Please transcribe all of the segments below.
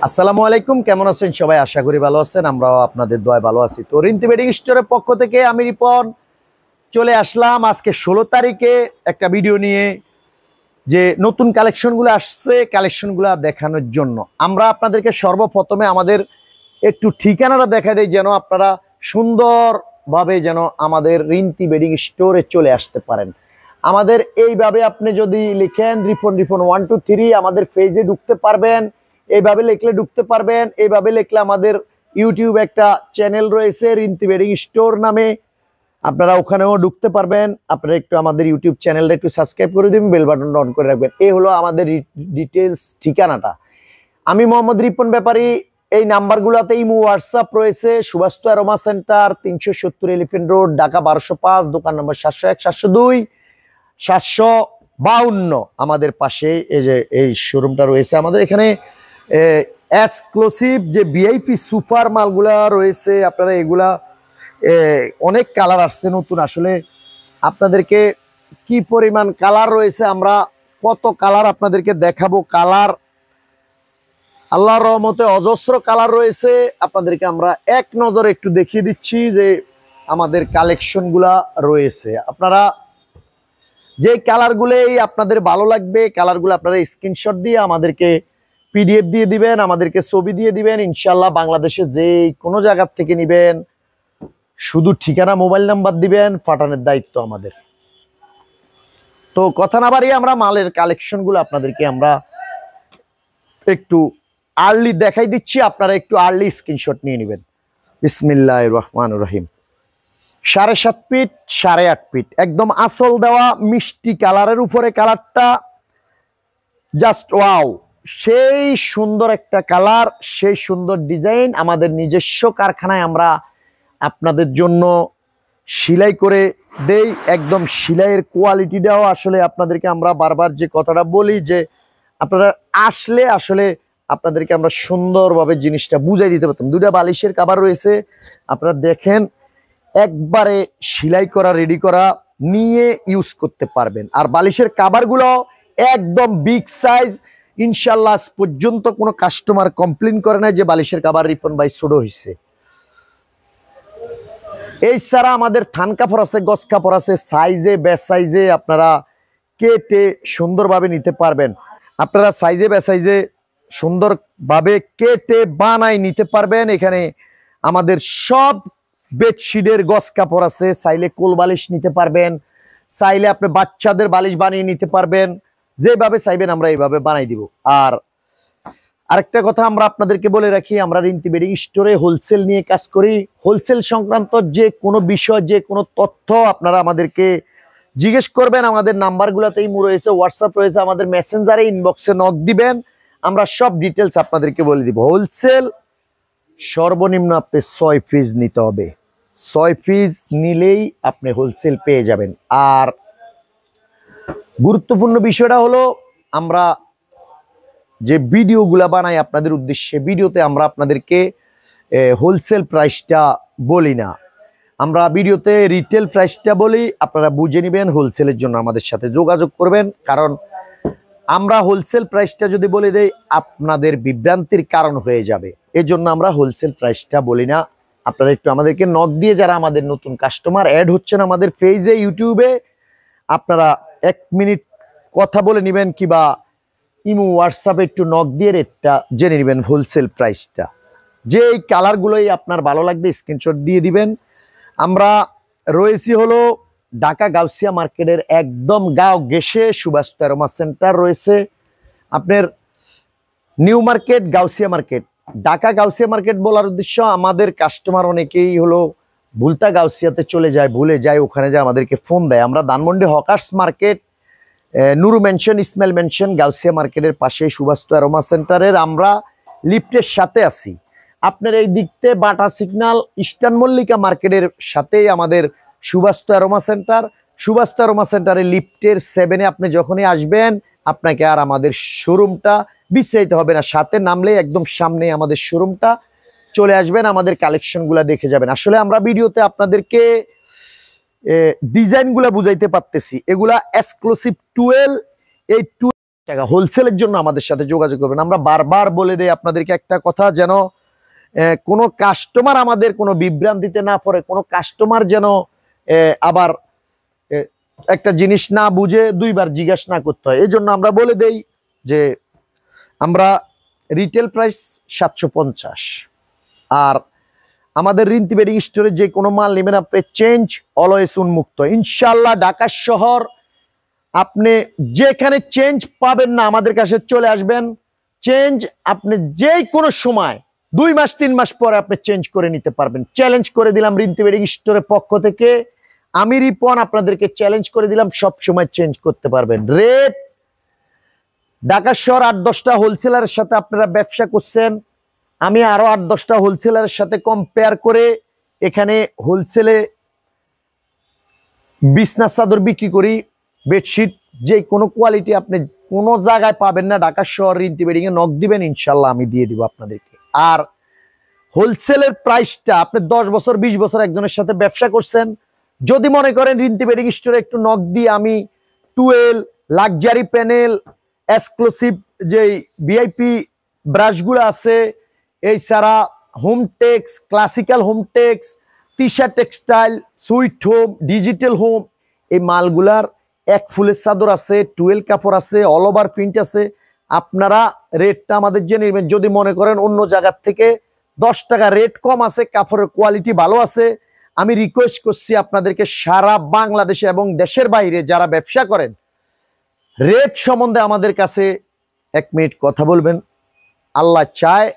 আসসালামু আলাইকুম, কেমন আছেন সবাই? আশা করি ভালো আছেন, আমরাও আপনাদের দোয়ায় ভালো আছি। তো রিন্তি বেডিং স্টোরের পক্ষ থেকে আমি রিপন চলে আসলাম আজকে 16 তারিখে একটা ভিডিও নিয়ে, যে নতুন কালেকশনগুলো আসছে কালেকশনগুলো দেখানোর জন্য। আমরা আপনাদেরকে সর্বপ্রথমে আমাদের একটু ঠিকানাটা দেখা দেয়, যেন আপনারা সুন্দরভাবে যেন আমাদের রিন্তি বেডিং স্টোরে চলে আসতে পারেন। আমাদের এইভাবে আপনি যদি লিখেন রিপন 123 আমাদের পেজে ঢুকতে পারবেন, এইভাবে লিখলে ঢুকতে পারবেন। এইভাবে লিখলে আমাদের ইউটিউব একটা চ্যানেল রয়েছে রিন্তি বেডিং স্টোর নামে, আপনারা ওখানেও ঢুকতে পারবেন। আপনারা একটু আমাদের ইউটিউব চ্যানেলটা একটু সাবস্ক্রাইব করে দিবেন, বেল বাটনটা অন করে রাখবেন। এই হলো আমাদের ডিটেলস ঠিকানাটা। আমি মোহাম্মদ রিপন ব্যাপারী। এই নাম্বারগুলোতে ইমো হোয়াটসঅ্যাপ রয়েছে। Subhash aroma centre 370 Elephant Road, Dhaka 1205, দোকান নম্বর 701, 702, 752 আমাদের পাশে এই যে এই শোরুমটা রয়েছে। আমাদের এখানে এক্সক্লুসিভ যে ভিআইপি সুপার মালগুলা রয়েছে, আপনারা এগুলা অনেক কালার আসছে নতুন। আসলে আপনাদেরকে কি পরিমাণ কালার রয়েছে, আমরা কত কালার আপনাদেরকে দেখাবো। কালার আল্লাহর রহমতে অজস্র কালার রয়েছে, আপনাদেরকে আমরা এক নজরে একটু দেখিয়ে দিচ্ছি যে আমাদের কালেকশনগুলা রয়েছে। আপনারা যে কালারগুলোই আপনাদের ভালো লাগবে, কালারগুলো আপনারা স্ক্রিনশট দিয়ে আমাদেরকে পিডিএফ দিয়ে দিবেন, আমাদেরকে ছবি দিয়ে দিবেন। ইনশাল্লাহ বাংলাদেশে যে কোনো জায়গার থেকে নিবেন, শুধু ঠিকানা মোবাইল নাম্বার দিবেন, পাঠানোর দায়িত্ব আমাদের। তো কথা না বাড়িয়ে আমরা মালের কালেকশনগুলো আপনাদেরকে আমরা একটু আর্লি দেখাই দিচ্ছি, আপনারা একটু আর্লি স্ক্রিনশট নিয়ে নেবেন। বিসমিল্লাহির রহমানির রহিম। 7.5 ফিট 8.5 ফিট একদম আসল দেওয়া মিষ্টি কালারের উপরে, কালারটা জাস্ট ওয়াও, সেই সুন্দর একটা কালার, সেই সুন্দর ডিজাইন। আমাদের নিজস্ব কারখানায় আমরা আপনাদের জন্য সেলাই করে দেই। একদম সেলাইয়ের কোয়ালিটিটাও আসলে আপনাদেরকে আমরা বারবার যে কথাটা বলি, যে আপনারা আসলে আসলে আপনাদেরকে আমরা সুন্দরভাবে জিনিসটা বুঝাই দিতে পারতাম। দুটা বালিশের কভার রয়েছে, আপনারা দেখেন, একবারে সেলাই করা রেডি করা নিয়ে ইউজ করতে পারবেন। আর বালিশের কভারগুলো একদম বিগ সাইজ। ইনশাল্লাহ আজ পর্যন্ত কোনো কাস্টমার কমপ্লেন করে না যে বালিশের কভার রিপন ভাই ছোট হয়েছে। এই ছাড়া আমাদের থান কাপড় আছে, গজ কাপড় আছে, সাইজে বেস সাইজে আপনারা কেটে সুন্দরভাবে নিতে পারবেন। আপনারা সাইজে বেস সাইজে সুন্দরভাবে কেটে বানাই নিতে পারবেন। এখানে আমাদের সব বেডশিটের গজ কাপড় আছে, চাইলে কোল বালিশ নিতে পারবেন, চাইলে আপনি বাচ্চাদের বালিশ বানিয়ে নিতে পারবেন, যেভাবে চাইবেন আমরা এইভাবে বানাই দিব। আর আরেকটা কথা আমরা আপনাদেরকে বলে রাখি, আমরা রিন্তি বেডিং স্টোরে হোলসেল নিয়ে কাজ করি। হোলসেল সংক্রান্ত যে কোনো বিষয়, যে কোনো তথ্য আপনারা আমাদেরকে জিজ্ঞেস করবেন। আমাদের নাম্বারগুলোতেই রয়েছে, হোয়াটসঅ্যাপ রয়েছে, আমাদের মেসেঞ্জারে ইনবক্সে নক দিবেন, আমরা সব ডিটেলস আপনাদেরকে বলে দিব। হোলসেল সর্বনিম্ন আপনি 6 পিস নিতে হবে, 6 পিস নিলেই আপনি হোলসেল পেয়ে যাবেন। আর গুরুত্বপূর্ণ বিষয়টা হলো, আমরা যে ভিডিওগুলা বানাই আপনাদের উদ্দেশ্যে, ভিডিওতে আমরা আপনাদেরকে হোলসেল প্রাইসটা বলি না, আমরা ভিডিওতে রিটেল প্রাইসটা বলি। আপনারা বুঝে নেবেন, হোলসেলের জন্য আমাদের সাথে যোগাযোগ করবেন। কারণ আমরা হোলসেল প্রাইসটা যদি বলে দেই আপনাদের বিভ্রান্তির কারণ হয়ে যাবে, এজন্য আমরা হোলসেল প্রাইসটা বলি না। আপনারা একটু আমাদেরকে নক দিয়ে, যারা আমাদের নতুন কাস্টমার অ্যাড হচ্ছেন আমাদের পেজে ইউটিউবে, আপনারা 1 মিনিট কথা বলে নেবেন, কিবা ইমো হোয়াটসঅ্যাপে একটু নক দিয়ে রেটটা জেনে নেবেন, হোলসেল প্রাইসটা। যে এই কালারগুলোই আপনার ভালো লাগবে স্ক্রিনশট দিয়ে দিবেন। আমরা রয়েছি হলো ঢাকা গাউসিয়া মার্কেটের একদম গাঁও গেসে সুভাষ অ্যারোমা সেন্টার রয়েছে। আপনার new market, Gausia market. Dhaka Gausia market বলার উদ্দেশ্য, আমাদের কাস্টমার অনেকেই হলো ভুলতা গাউসিয়াতে চলে যায়, ভুলে যায়, ওখানে যায় আমাদেরকে ফোন দেয়। আমরা Dhanmondi hawkers market, Nuru mention, Ismail mention, Gausia মার্কেটের পাশে সুভাষ অ্যারোমা সেন্টারের আমরা লিফটের সাথে আছি। আপনার এই দিকতে বাটা সিগন্যাল ইস্টার্ন মল্লিকা মার্কেটের সাথেই আমাদের Subhash aroma centre. Subhash aroma সেন্টারের লিফটের 7-এ আপনি যখনই আসবেন, আপনাকে আর আমাদের শোরুমটা বিস্তারিত হবে না, সাথে নামলেই একদম সামনে আমাদের শোরুমটা চলে আসবেন, আমাদের কালেকশনগুলো দেখে যাবেন। আসলে আমরা ভিডিওতে আপনাদেরকে ডিজাইনগুলো বুঝাইতে পারতেছি, এগুলা এক্সক্লুসিভ 12, এই টাকা। হোলসেলের জন্য আমাদের সাথে যোগাযোগ করবেন। আমরা বারবার বলে দেই আপনাদেরকে একটা কথা, যেন কোনো কাস্টমার আমাদের কোনো বিভ্রান্তিতে না পড়ে, কোনো কাস্টমার যেন আবার একটা জিনিস না বুঝে দুইবার জিজ্ঞাসা না করতে হয়। এই জন্য আমরা বলে দেই যে আমরা রিটেল প্রাইস 750, আর আমাদের রিন্তি বেডিং স্টোরে যে কোনো মাল নেবেন আপনি চেঞ্জ অলওয়েজ উন্মুক্ত ইনশাল্লাহ। ঢাকা শহর আপনি যেখানে চেঞ্জ পাবেন না আমাদের কাছে চলে আসবেন। চেঞ্জ আপনি যে কোনো সময় 2 মাস 3 মাস পরে আপনি চেঞ্জ করে নিতে পারবেন। চ্যালেঞ্জ করে দিলাম রিন্তি বেডিং স্টোরের পক্ষ থেকে, আমি রিপন আপনাদেরকে চ্যালেঞ্জ করে দিলাম, সব সময় চেঞ্জ করতে পারবেন। রেট ঢাকা শহর 8-10টা হোলসেলারের সাথে আপনারা ব্যবসা করছেন, আমি আরো 8-10টা হোলসেলারের সাথে কম্পেয়ার করে এখানে হোলসেলে বিছনা চাদর বিক্রি করি, বেডশিট যে কোনো কোয়ালিটি আপনি কোনো জায়গায় পাবেন না। ঢাকা শহর রিন্তি বেডিং এ নক দিবেন, ইনশাল্লাহ আমি দিয়ে দিব আপনাদেরকে। আর হোলসেলের প্রাইসটা আপনি 10 বছর 20 বছর একজনের সাথে ব্যবসা করছেন, যদি মনে করেন রিন্তি বেডিং স্টোরে একটু নক দিয়ে আমি টুয়েল লাক্সারি প্যানেল এক্সক্লুসিভ যে ভিআইপি ব্রাশগুলো আছে, এছাড়া Hometex, classical Hometex, Tisha textile, sweet home, digital home, এই মালগুলার এক ফুলের চাদর আছে, টুয়েল কাপড় আছে, অল ওভার প্রিন্ট আছে, আপনারা রেটটা আমাদের জেনে নেবেন। যদি মনে করেন অন্য জায়গার থেকে 10 টাকা রেট কম আছে, কাপড়ের কোয়ালিটি ভালো আছে, আমি রিকোয়েস্ট করছি আপনাদেরকে সারা বাংলাদেশে এবং দেশের বাইরে যারা ব্যবসা করেন রেট সম্বন্ধে আমাদের কাছে 1 মিনিট কথা বলবেন। আল্লাহ চায়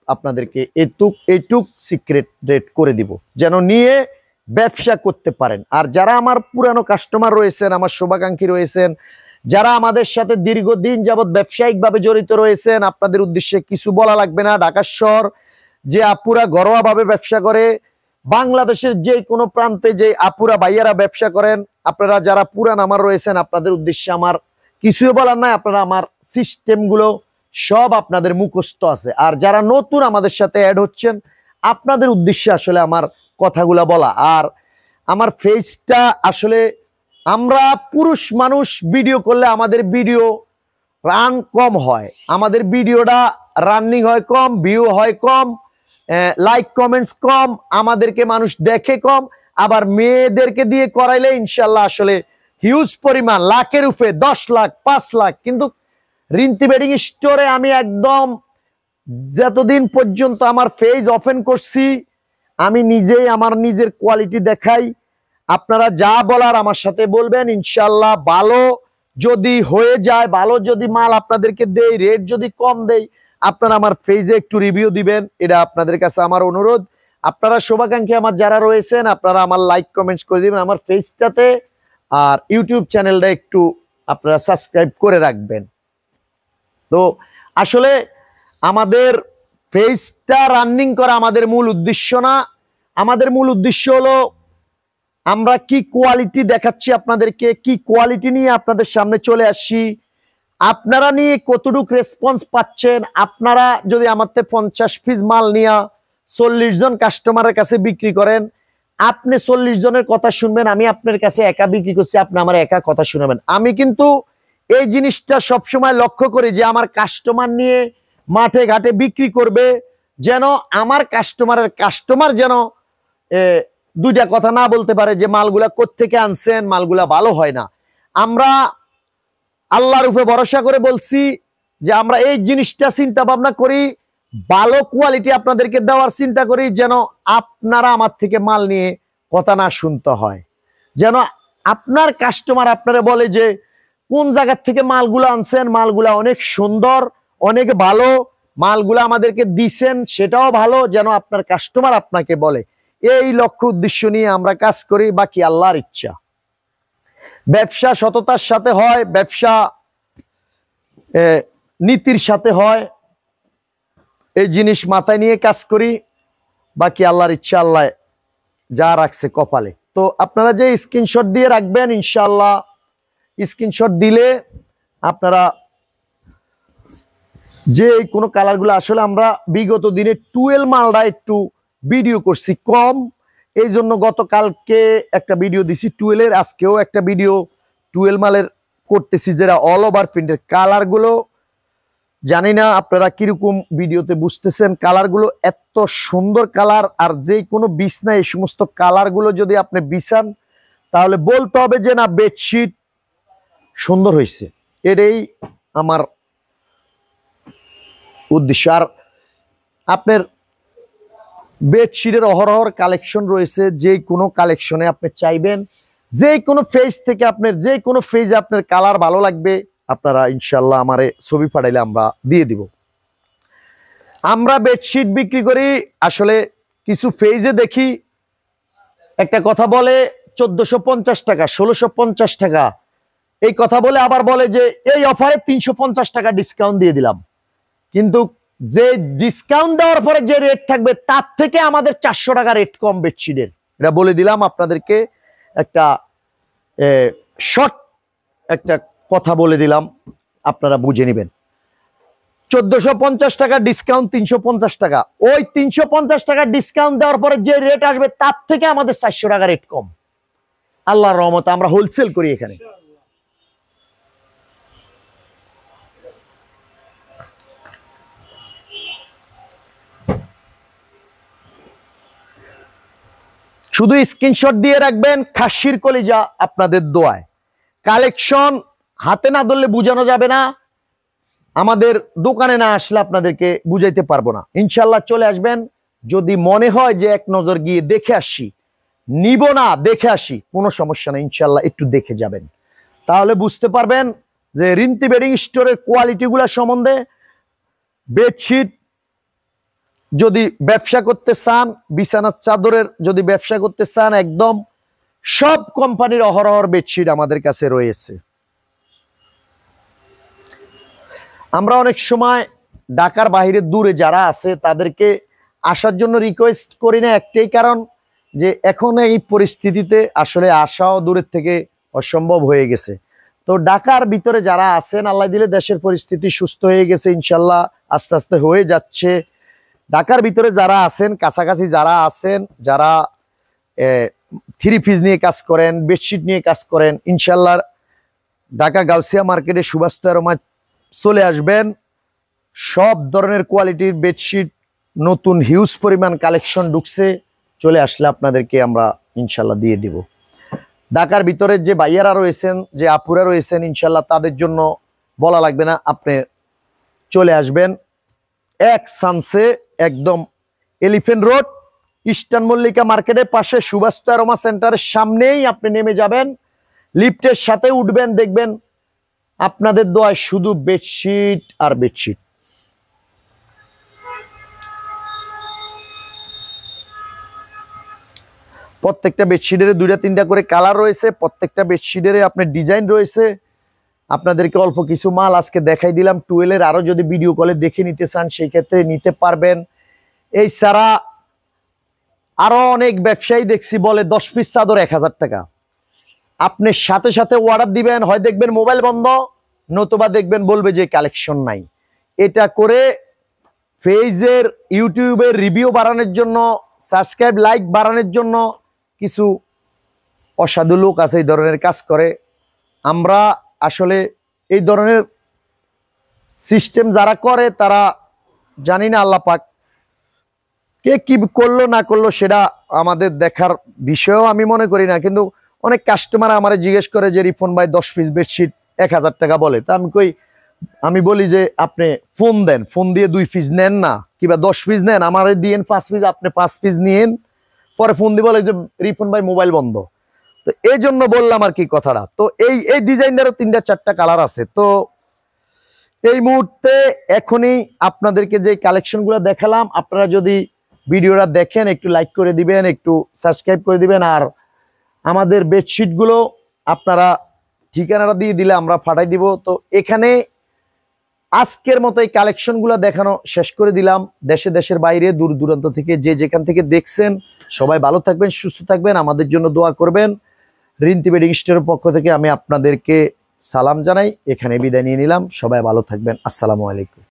আপনাদেরকে এইটুক সিক্রেট রেট করে দিব যেন নিয়ে ব্যবসা করতে পারেন। আর যারা আমার পুরানো কাস্টমার রয়েছেন, আমার শুভাকাঙ্ক্ষী রয়েছেন, যারা আমাদের সাথে দীর্ঘদিন যাবৎ ব্যবসায়িকভাবে জড়িত রয়েছেন, আপনাদের উদ্দেশ্যে কিছু বলা লাগবে না। ঢাকা শহর যে আপুরা ঘরোয়াভাবে ব্যবসা করে, বাংলাদেশের যে কোনো প্রান্তে যে আপুরা ভাইয়ারা ব্যবসা করেন, আপনারা যারা পুরান আমার রয়েছেন, আপনাদের উদ্দেশ্যে আমার কিছুই বলার নাই। আপনারা আমার সিস্টেমগুলো সব আপনাদের মুখস্থ আছে। আর যারা নতুন আমাদের সাথে অ্যাড হচ্ছেন, আপনাদের উদ্দেশ্যে আসলে আমার কথাগুলা বলা। আর আমার ফেসটা আসলে, আমরা পুরুষ মানুষ ভিডিও করলে আমাদের ভিডিও রান কম হয়, আমাদের ভিডিওটা রানিং হয় কম, ভিউ হয় কম, লাইক কমেন্টস কম, আমাদেরকে মানুষ দেখে কম। আবার মেয়েদেরকে দিয়ে করাইলে ইনশাল্লাহ আসলে হিউজ পরিমাণ, লাখের উপরে, 10 লাখ 5 লাখ। কিন্তু রিন্তি বেডিং স্টোরে আমি একদম যতদিন পর্যন্ত আমার পেজ ওপেন করছি, আমি নিজেই আমার নিজের কোয়ালিটি দেখাই। আপনারা যা বলার আমার সাথে বলবেন, ইনশাল্লাহ ভালো যদি হয়ে যায়, ভালো যদি মাল আপনাদেরকে দেই, রেট যদি কম দেই, আপনারা আমার পেজে একটু রিভিউ দিবেন, এটা আপনাদের কাছে আমার অনুরোধ। আপনারা শুভাকাঙ্ক্ষী আমার যারা রয়েছেন, আপনারা আমার লাইক কমেন্টস করে দিবেন আমার পেজটাতে, আর ইউটিউব চ্যানেলটা একটু আপনারা সাবস্ক্রাইব করে রাখবেন। তো আসলে আমাদের পেজটা রানিং করা আমাদের মূল উদ্দেশ্য না। আমাদের মূল উদ্দেশ্য হলো আমরা কি কোয়ালিটি দেখাচ্ছি আপনাদেরকে, কি কোয়ালিটি নিয়ে আপনাদের সামনে চলে আসছি, আপনারা নিয়ে কতটুকু রেসপন্স পাচ্ছেন। আপনারা যদি আমার থেকে 50 পিস মাল নিয়ে 40 জন কাস্টমারের কাছে বিক্রি করেন, আপনি 40 জনের কথা শুনবেন, আমি আপনার কাছে একা বিক্রি করছি, আপনি আমার একা কথা শুনাবেন। আমি কিন্তু এই জিনিসটা সবসময় লক্ষ্য করি যে আমার কাস্টমার নিয়ে মাঠে ঘাটে বিক্রি করবে, যেন আমার কাস্টমার যেন দুইটা কথা না বলতে পারে যে মালগুলা কোত্থেকে আনছেন, মালগুলা ভালো হয় না। আমরা আল্লাহর উপরে ভরসা করে বলছি যে আমরা এই জিনিসটা চিন্তা ভাবনা করি, ভালো কোয়ালিটি আপনাদেরকে দেওয়ার চিন্তা করি, যেন আপনারা আমার থেকে মাল নিয়ে কথা না শুনতে হয়, যেন আপনার কাস্টমার আপনারা বলে যে কোন জায়গা থেকে মালগুলো আনছেন, মালগুলা অনেক সুন্দর, অনেক ভালো, মালগুলা আমাদেরকে দিছেন সেটাও ভালো, যেন আপনার কাস্টমার আপনাকে বলে। এই লক্ষ্য উদ্দেশ্য নিয়ে আমরা কাজ করি, বাকি আল্লাহর ইচ্ছা। ব্যবসা সততার সাথে হয়, ব্যবসা নীতির সাথে হয়, এই জিনিস মাথায় নিয়ে কাজ করি, বাকি আল্লাহর ইচ্ছা, আল্লাহ যা রাখছে কপালে। তো আপনারা যে স্ক্রিনশট দিয়ে রাখবেন, ইনশাআল্লাহ স্ক্রিনশট দিলে আপনারা যে কোনো কালারগুলো, আসলে আমরা বিগত দিনে 12 মালটা একটু ভিডিও করছি কম, এই জন্য গতকালকে একটা ভিডিও দিছি 12 এর, আজকেও একটা ভিডিও 12 মালের করতেছি, যেটা অল ওভার প্রিন্টের কালারগুলো জানি না আপনারা কিরকম ভিডিওতে বুঝতেছেন। কালারগুলো এত সুন্দর কালার, আর যে কোনো বিছনা এই সমস্ত কালারগুলো যদি আপনি বিছান তাহলে বলতে হবে যে না বেডশিট সুন্দর হয়েছে। এটাই আমার উদ্দেশ্য। আর আপনার বেডশিটের অহরহর কালেকশন রয়েছে, যে কোনো কালেকশনে আপনি চাইবেন, যে কোনো ফেজ থেকে আপনার যে কোনো ফেজে আপনার কালার ভালো লাগবে, আপনারা ইনশাল্লাহ আমারে ছবি পাঠাইলে আমরা দিয়ে দিব। আমরা বেডশিট বিক্রি করি আসলে কিছু ফেজে দেখি একটা কথা বলে 1450 টাকা, 1650 টাকা, এই কথা বলে আবার বলে যে এই অফারে 350 টাকা ডিসকাউন্ট দিয়ে দিলাম। কিন্তু যে ডিসকাউন্ট দেওয়ার পরে যে রেট থাকবে তার থেকে আমাদের 400 টাকা রেট কম বেডশিটের। এটা বলে দিলাম আপনাদেরকে, একটা শর্ট একটা কথা বলে দিলাম, আপনারা বুঝে নেবেন। 1450 টাকা ডিসকাউন্ট 350 টাকা, ওই 350 টাকা ডিসকাউন্ট দেওয়ার পরে যে রেট আসবে তার থেকে আমাদের 400 টাকা রেট কম। আল্লাহর রহমতে আমরা হোলসেল করি এখানে। শুধু স্ক্রিনশট দিয়ে রাখবেন, খাসির কলিজা আপনাদের দোয়ায়। কালেকশন হাতে না ধরলে বোঝানো যাবে না, আমাদের দোকানে না আসলে আপনাদেরকে বুঝাইতে পারবো না। ইনশাল্লাহ চলে আসবেন, যদি মনে হয় যে এক নজর গিয়ে দেখে আসি, নিব না দেখে আসি, কোনো সমস্যা নেই, ইনশাল্লাহ একটু দেখে যাবেন, তাহলে বুঝতে পারবেন যে রিন্তি বেডিং স্টোরের কোয়ালিটিগুলো সম্বন্ধে। বেডশিট যদি ব্যবসা করতে চান, বিছানার চাদরের যদি ব্যবসা করতে চান, একদম সব কোম্পানির অহরহর বেডশিট আমাদের কাছে রয়েছে। আমরা অনেক সময় ঢাকার বাইরে দূরে যারা আছে তাদেরকে আসার জন্য রিকোয়েস্ট করি না, একটাই কারণ যে এখন এই পরিস্থিতিতে আসলে আসাও দূরের থেকে অসম্ভব হয়ে গেছে। তো ঢাকার ভিতরে যারা আছেন, আল্লাহ দিলে দেশের পরিস্থিতি সুস্থ হয়ে গেছে, ইনশাল্লাহ আস্তে আস্তে হয়ে যাচ্ছে। ঢাকার ভিতরে যারা আছেন, কাছাকাছি যারা আছেন, যারা থ্রি পিস নিয়ে কাজ করেন, বেডশিট নিয়ে কাজ করেন, ইনশাল্লাহ ঢাকা গাউসিয়া মার্কেটে সুভাষ তেরোমায় চলে আসবেন। সব ধরনের কোয়ালিটির বেডশিট নতুন হিউজ পরিমাণ কালেকশন ঢুকছে, চলে আসলে আপনাদেরকে আমরা ইনশাল্লাহ দিয়ে দিব। ঢাকার ভিতরে যে ভাইয়ারা রয়েছেন, যে আপুরা রয়েছেন, ইনশাল্লাহ তাদের জন্য বলা লাগবে না, আপনি চলে আসবেন এক চান্সে, একদম এলিফ্যান্ট রোড ইস্টার্ন মল্লিকা মার্কেটের পাশে সুভাষ তেরোমা সেন্টারের সামনেই আপনি নেমে যাবেন, লিফটের সাথে উঠবেন, দেখবেন আপনাদের দোয়ায় শুধু বেডশিট আর বেডশিট। প্রত্যেকটা বেডশিটের 2-3টা করে কালার রয়েছে, প্রত্যেকটা বেডশিটের আপনার ডিজাইন রয়েছে। আপনাদেরকে অল্প কিছু মাল আজকে দেখাই দিলাম। টুয়েলের আরো যদি ভিডিও কলে দেখে নিতে চান সেই ক্ষেত্রে নিতে পারবেন। এই ছাড়া আরো অনেক ব্যবসায়ী দেখছি বলে 10 পিস চাদর 1000 টাকা। আপনি সাথে সাথে অর্ডার দিবেন, হয় দেখবেন মোবাইল বন্ধ, নতুবা দেখবেন বলবে যে কালেকশন নাই। এটা করে ফেজের ইউটিউবের রিভিউ বাড়ানোর জন্য, সাবস্ক্রাইব লাইক বাড়ানোর জন্য কিছু অসাধু লোক আছে এই ধরনের কাজ করে। আমরা আসলে এই ধরনের সিস্টেম যারা করে তারা জানি না, আল্লাহ পাক কে কি করলো না করলো সেটা আমাদের দেখার বিষয়ও আমি মনে করি না। কিন্তু অনেক কাস্টমার আমার জিজ্ঞেস করে যে রিপন ভাই 10 পিস বেডশিট 1000 টাকা বলে, তা আমি বলি যে আপনি ফোন দেন, ফোন দিয়ে 2 পিস নেন না, কিংবা 10 পিস নেন, আমারে দিয়েন 5 পিস, আপনি 5 পিস নিয়েন, পরে ফোন দিয়ে বলে যে রিপন ভাই মোবাইল বন্ধ। তো এই জন্য বললাম আর কি কথাটা। তো এই ডিজাইনেরও 3-4টা কালার আছে। তো এই মুহূর্তে এখনই আপনাদেরকে যে কালেকশনগুলো দেখালাম, আপনারা যদি ভিডিওটা দেখেন একটু লাইক করে দিবেন, একটু সাবস্ক্রাইব করে দিবেন। আর আমাদের বেডশিটগুলো আপনারা ঠিকানাটা দিয়ে দিলে আমরা পাঠাই দিব। তো এখানে আজকের মতো এই কালেকশনগুলো দেখানো শেষ করে দিলাম। দেশের বাইরে দূর দূরান্ত থেকে যে যেখান থেকে দেখছেন সবাই ভালো থাকবেন, সুস্থ থাকবেন, আমাদের জন্য দোয়া করবেন। রিন্তি বেডিং স্টোরের পক্ষ থেকে আমি আপনাদেরকে সালাম জানাই, এখানে বিদায় নিয়ে নিলাম। সবাই ভালো থাকবেন। আসসালামু আলাইকুম।